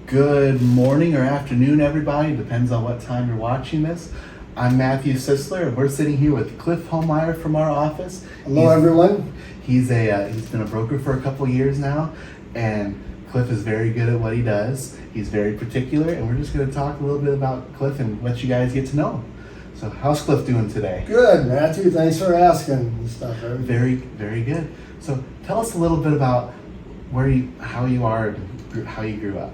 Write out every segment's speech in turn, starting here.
Good morning or afternoon, everybody. Depends on what time you're watching this. I'm Matthew Cisler, and we're sitting here with Cliff Homeier from our office. Hello, everyone. He's been a broker for a couple years now, and Cliff is very good at what he does. He's very particular, and we're just going to talk a little bit about Cliff and let you guys get to know him. So, how's Cliff doing today? Good, Matthew. Thanks for asking and stuff. Very, very good. So, tell us a little bit about how you are, and how you grew up.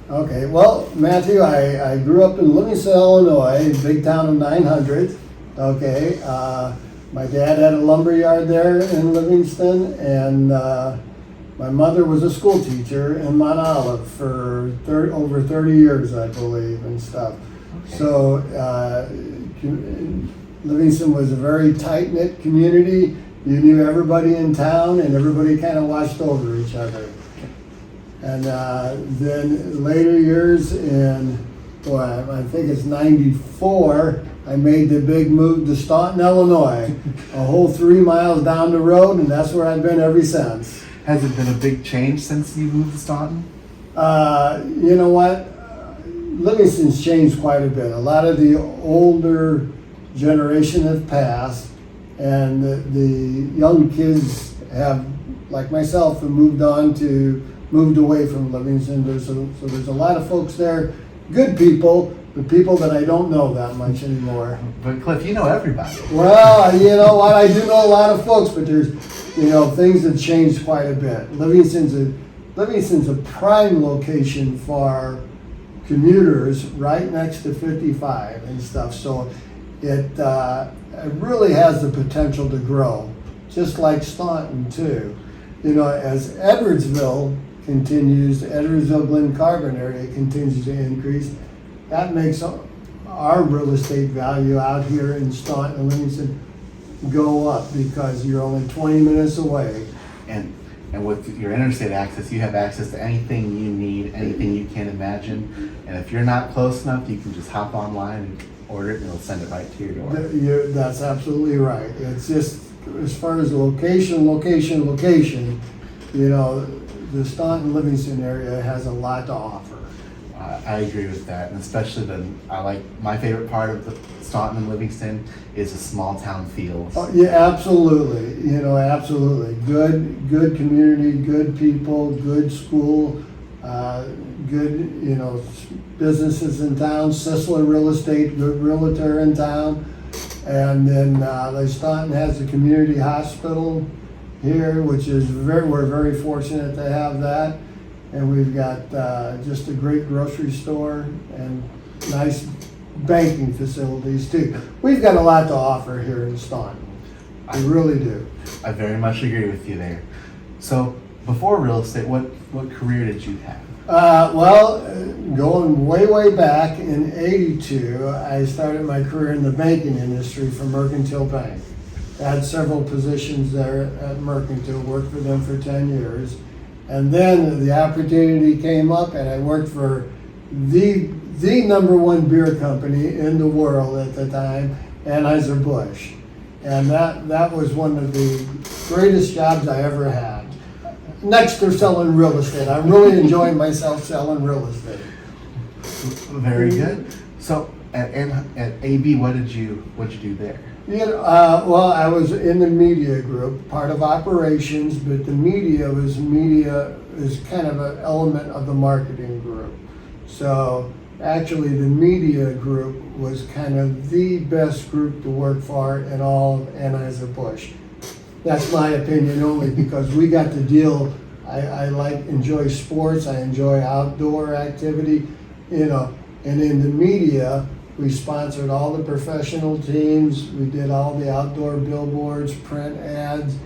Okay, well, Matthew, I grew up in Livingston, Illinois, big town of 900. Okay, my dad had a lumber yard there in Livingston, and my mother was a school teacher in Mount Olive for over 30 years, I believe, and stuff. Okay. So Livingston was a very tight-knit community. You knew everybody in town, and everybody kind of watched over each other. And then later years I think it's 94, I made the big move to Staunton, Illinois, a whole 3 miles down the road, and that's where I've been ever since. Has it been a big change since you moved to Staunton? You know what? Livingston's changed quite a bit. A lot of the older generation have passed, and the young kids have, like myself, have moved away from Livingston. So there's a lot of folks there, good people, but people that I don't know that much anymore. But Cliff, you know everybody. Well, you know what? I do know a lot of folks, but there's, things have changed quite a bit. Livingston's a prime location for commuters right next to 55 and stuff. So it really has the potential to grow, just like Staunton too. As Edwardsville continues, the Edwardsville-Glen Carbon area continues to increase, that makes our real estate value out here in Staunton and Livingston go up because you're only 20 minutes away. And with your interstate access, you have access to anything you need, anything you can imagine. And if you're not close enough, you can just hop online and order it, and it'll send it right to your door. That's absolutely right. It's just, as far as location, the Staunton Livingston area has a lot to offer. I agree with that, and especially my favorite part of the Staunton and Livingston is the small town feels. Oh, yeah, absolutely. Absolutely. Good community, good people, good school, good, businesses in town. Cisler Real Estate, good realtor in town. And then Staunton has a community hospital here, which is we're very fortunate to have that. And we've got just a great grocery store and nice banking facilities too. We've got a lot to offer here in Staunton. We really do. I very much agree with you there. So before real estate, what career did you have? Going way back in '82, I started my career in the banking industry for Mercantile Bank. I had several positions there at Mercantile, worked for them for 10 years. And then the opportunity came up, and I worked for the number one beer company in the world at the time, Anheuser-Busch. And that was one of the greatest jobs I ever had. Next to selling real estate. I'm really enjoying myself selling real estate. Very good. So at AB, what did you do there? I was in the media group, part of operations, but the media is kind of an element of the marketing group. So actually the media group was kind of the best group to work for in all of Anheuser-Busch. That's my opinion only, because we got to deal, I enjoy sports, I enjoy outdoor activity, and in the media, we sponsored all the professional teams. We did all the outdoor billboards, print ads,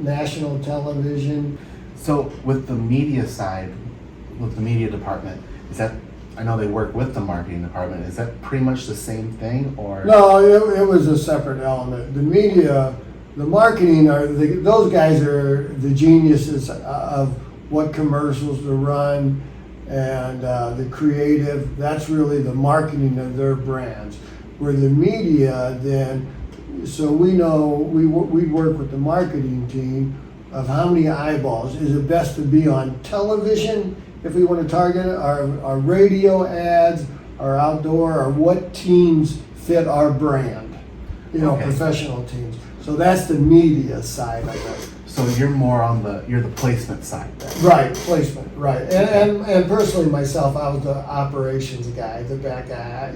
national television. So with the media side, with the media department, I know they work with the marketing department. Is that pretty much the same thing, or? No, it was a separate element. The media, the marketing, those guys are the geniuses of what commercials to run. And the creative, that's really the marketing of their brands. Where the media then, so we know, we work with the marketing team of how many eyeballs. Is it best to be on television if we want to target our radio ads, our outdoor, or what teams fit our brand, Okay. professional teams. So that's the media side of it. So you're more on you're the placement side then. Right, placement, right. And personally myself, I was the operations guy, the back guy,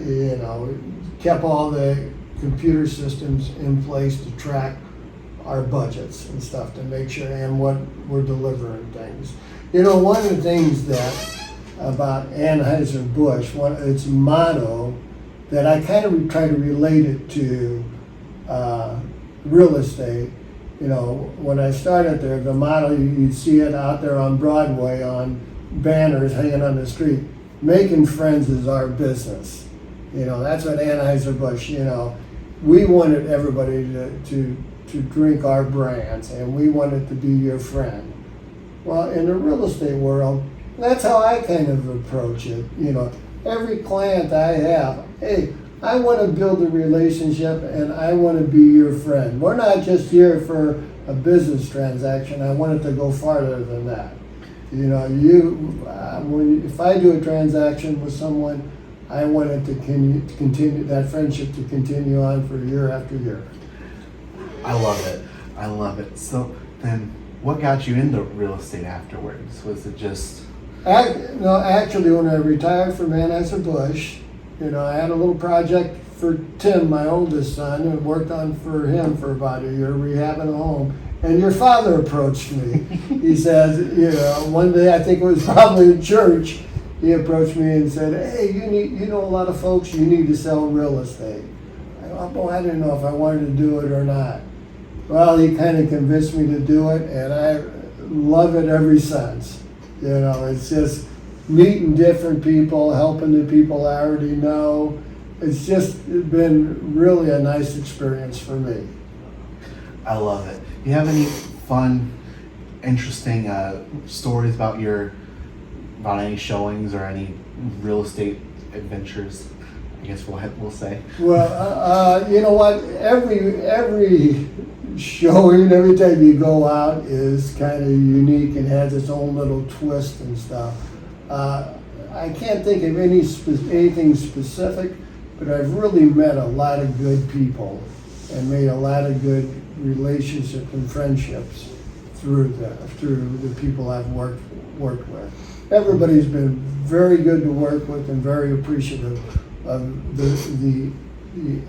kept all the computer systems in place to track our budgets and stuff to make sure and what we're delivering things. One of the things that about Anheuser-Busch, its motto that I kind of try to relate it to real estate. When I started there, the motto, you'd see it out there on Broadway on banners hanging on the street. Making friends is our business. That's what Anheuser-Busch, we wanted everybody to drink our brands, and we wanted to be your friend. Well, in the real estate world, that's how I kind of approach it. Every client I have, hey, I want to build a relationship and I want to be your friend. We're not just here for a business transaction. I want it to go farther than that. If I do a transaction with someone, I want it to continue that friendship to continue on for year after year. I love it. So then, what got you into real estate afterwards? Was it just? No, actually, when I retired from Anheuser-Busch, I had a little project for Tim, my oldest son, and worked on for him for about a year, rehabbing a home. And your father approached me. He says, one day, I think it was probably at church, he approached me and said, hey, you know a lot of folks, you need to sell real estate. I didn't know if I wanted to do it or not. Well, he kind of convinced me to do it, and I love it ever since. It's just meeting different people, helping the people I already know. It's just been really a nice experience for me. I love it. Do you have any fun, interesting stories about any showings or any real estate adventures? I guess we'll say. Well, you know what? Every showing, every time you go out, is kind of unique and has its own little twist and stuff. I can't think of anything specific, but I've really met a lot of good people and made a lot of good relationships and friendships through the people I've worked with. Everybody's been very good to work with and very appreciative of the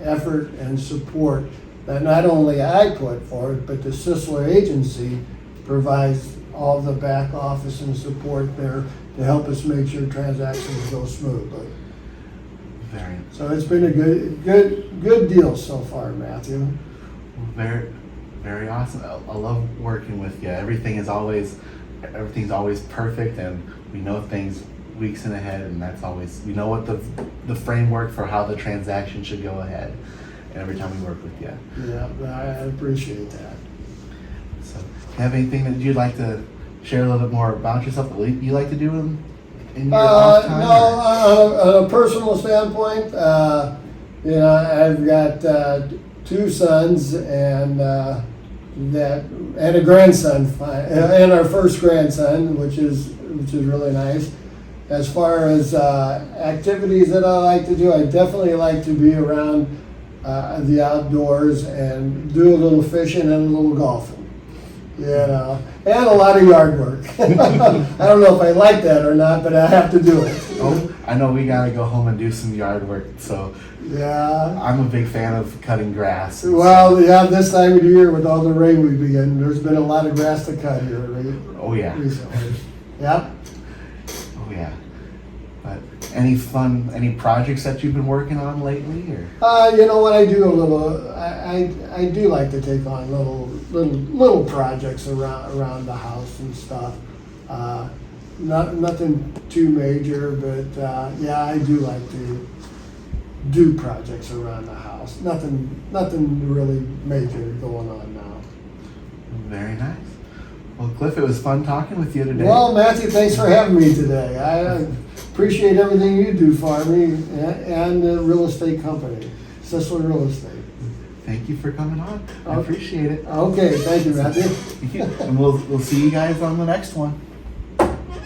effort and support that not only I put forward, but the Cisler agency provides all the back office and support there to help us make sure transactions go smoothly. So it's been a good deal so far, Matthew. Very, very awesome. I love working with you. Everything's always perfect, and we know things weeks in ahead, and that's always, we know what the framework for how the transaction should go ahead every time we work with you. Yeah, I appreciate that. So, do you have anything that you'd like to share a little bit more about yourself that you like to do in your off time? No, on a personal standpoint, I've got 2 sons and a grandson, and our first grandson, which is really nice. As far as activities that I like to do, I definitely like to be around the outdoors and do a little fishing and a little golfing. And a lot of yard work. I don't know if I like that or not, but I have to do it. Oh, I know we gotta go home and do some yard work, so yeah. I'm a big fan of cutting grass. Well, yeah, this time of the year with all the rain we've been getting, there's been a lot of grass to cut here, right? Oh yeah. Recently. Yep. Oh yeah. But any projects that you've been working on lately, or? You know what, I do a little. I do like to take on little projects around the house and stuff. Nothing too major, but yeah, I do like to do projects around the house. Nothing really major going on now. Very nice. Well, Cliff, it was fun talking with you today. Well, Matthew, thanks for having me today. I appreciate everything you do for me and the real estate company, Cisler Real Estate. Thank you for coming on. I appreciate it. Okay, thank you, Matthew. And we'll see you guys on the next one.